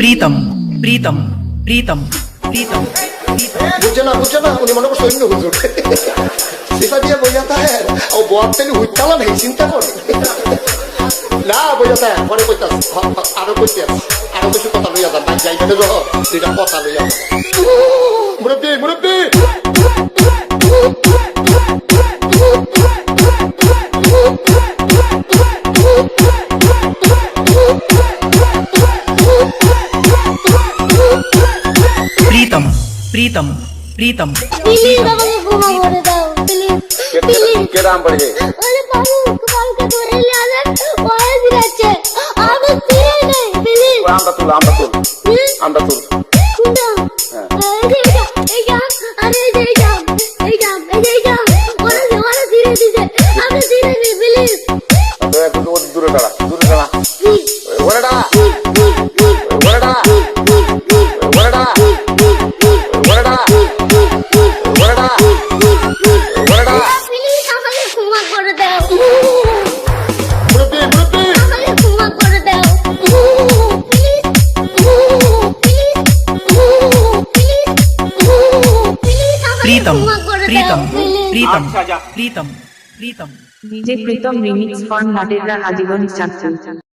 प्रीतम प्रीतम प्रीतम प्रीतम বুঝছে না উনি মনে করছে অন্য হুজুর সেটা দিয়ে বোঝাতে হ্যাঁ ও বয়ারতেলি হুইতালা নেই চিন্তা করে না বোঝাতে হ্যাঁ পরে কইতাস আরো কইতে আরো কিছু কথা লইয়া যান বাই যাইতে রহ দুইটা কথা লইয়া মুরব্বী प्रीतम प्रीतम प्रीतम प्लीज আমাকে ক্ষমা করে দাও প্লিজ কে নাম পড়ে আরে বাবু কালকে ধরে নিয়ে আসেন ওই দিচ্ছে আমি ফিরে নেই প্লিজ আমরা তুল শুনো এই যা আরে এই যা ওরা ধীরে দিছে আমি ধীরে নেই প্লিজ একটু দূরে দাঁড়া ওরে দাঁড়া প্লিজ আমাকে ক্ষমা করে দাও আমাকে ক্ষমা করে দাও प्रीतम प्रीतम प्रीतम प्रीतम प्रीतम DJ Pritam Remix for Naderra Hajigans Chapter.